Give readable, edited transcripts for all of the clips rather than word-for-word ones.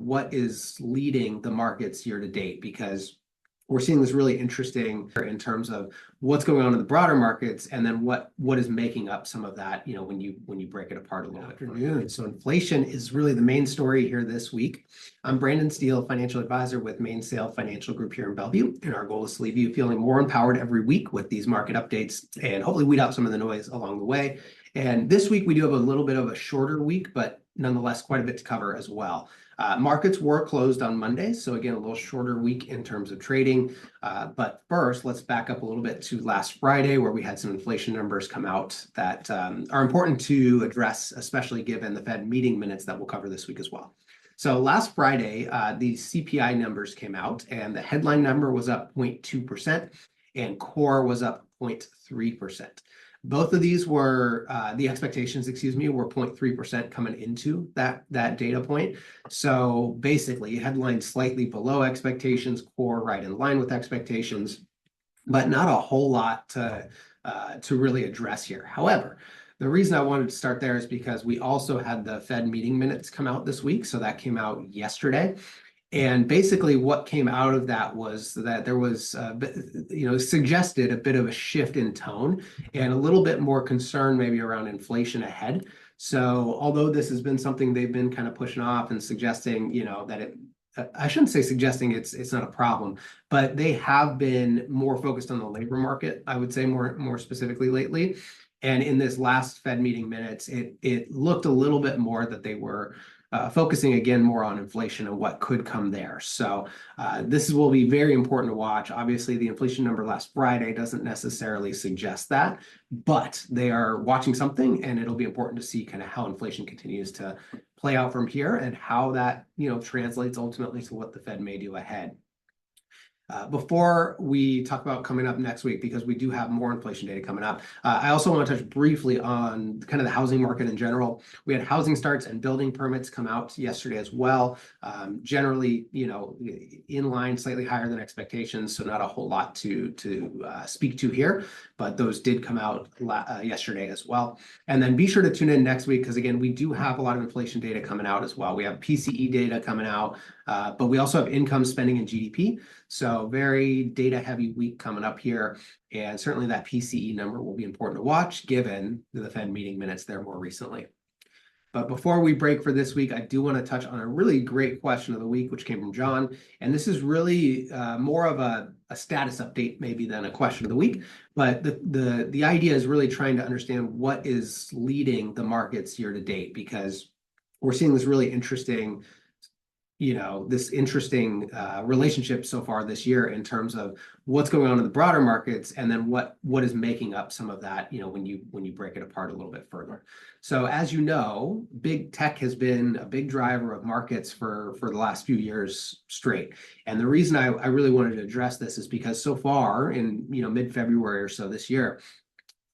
what is leading the markets year to date, because we're seeing this really interesting in terms of what's going on in the broader markets, and then what is making up some of that, when you break it apart a little bit. So inflation is really the main story here this week. I'm Brandon Steele, financial advisor with Mainsail Financial Group here in Bellevue, and our goal is to leave you feeling more empowered every week with these market updates and hopefully weed out some of the noise along the way. And this week we do have a little bit of a shorter week, but nonetheless quite a bit to cover as well. Markets were closed on Monday, so again, a little shorter week in terms of trading. But first, let's back up a little bit to last Friday, where we had some inflation numbers come out that are important to address, especially given the Fed meeting minutes that we'll cover this week as well. So last Friday, the CPI numbers came out, and the headline number was up 0.2%, and core was up 0.3%. Both of these were, the expectations, were 0.3% coming into that data point. So basically, headline slightly below expectations, core right in line with expectations, but not a whole lot to really address here. However, the reason I wanted to start there is because we also had the Fed meeting minutes come out this week. So that came out yesterday. And basically what came out of that was that there was, suggested a bit of a shift in tone and a little bit more concern maybe around inflation ahead. So although this has been something they've been kind of pushing off and suggesting, that I shouldn't say suggesting it's not a problem, but they have been more focused on the labor market, I would say more specifically lately. And in this last Fed meeting minutes, it looked a little bit more that they were focusing again more on inflation and what could come there. So this will be very important to watch. Obviously, the inflation number last Friday doesn't necessarily suggest that, but they are watching something, and it'll be important to see kind of how inflation continues to play out from here and how that translates ultimately to what the Fed may do ahead. Before we talk about coming up next week, because we do have more inflation data coming up, I also want to touch briefly on kind of the housing market in general. We had housing starts and building permits come out yesterday as well. Generally, in line, slightly higher than expectations, so not a whole lot to speak to here, but those did come out yesterday as well. And then be sure to tune in next week, because again, we do have a lot of inflation data coming out as well. We have PCE data coming out, but we also have income, spending, and GDP. So very data heavy week coming up here. And certainly that PCE number will be important to watch given the Fed meeting minutes there more recently. But before we break for this week, I do want to touch on a really great question of the week, which came from John. And this is really more of a status update maybe than a question of the week. But the idea is really trying to understand what is leading the markets year to date, because we're seeing this really interesting relationship so far this year in terms of what's going on in the broader markets, and then what is making up some of that, when you break it apart a little bit further. So as you know, big tech has been a big driver of markets for the last few years straight. And the reason I really wanted to address this is because so far in mid-February or so this year,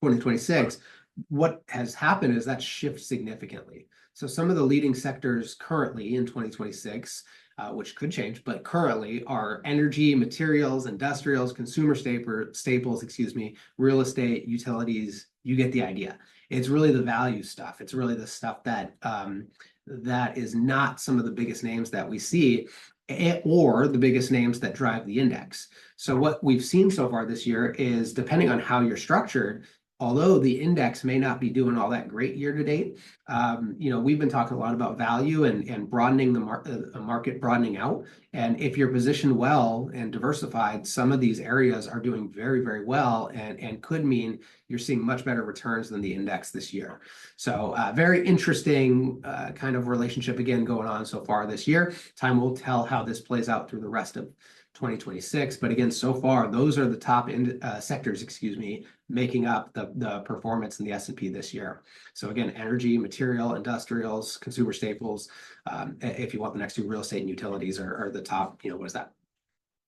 2026, what has happened is that shift significantly. So some of the leading sectors currently in 2026, which could change, but currently are energy, materials, industrials, consumer staples, real estate, utilities. You get the idea. It's really the value stuff. It's really the stuff that that is not some of the biggest names that we see, or the biggest names that drive the index. So what we've seen so far this year is, depending on how you're structured, although the index may not be doing all that great year to date, we've been talking a lot about value and broadening the market broadening out. And if you're positioned well and diversified, some of these areas are doing very, very well, and could mean you're seeing much better returns than the index this year. So very interesting kind of relationship again going on so far this year. Time will tell how this plays out through the rest of 2026. But again, so far, those are the top sectors, making up the performance in the S&P this year. So again, energy, material, industrials, consumer staples, if you want the next two, real estate and utilities are the top,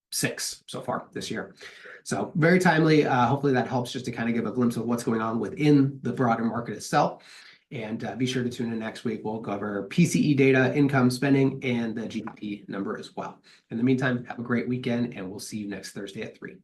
6 so far this year. So very timely. Hopefully that helps just to kind of give a glimpse of what's going on within the broader market itself. And be sure to tune in next week. We'll cover PCE data, income, spending, and the GDP number as well. In the meantime, have a great weekend, and we'll see you next Thursday at 3.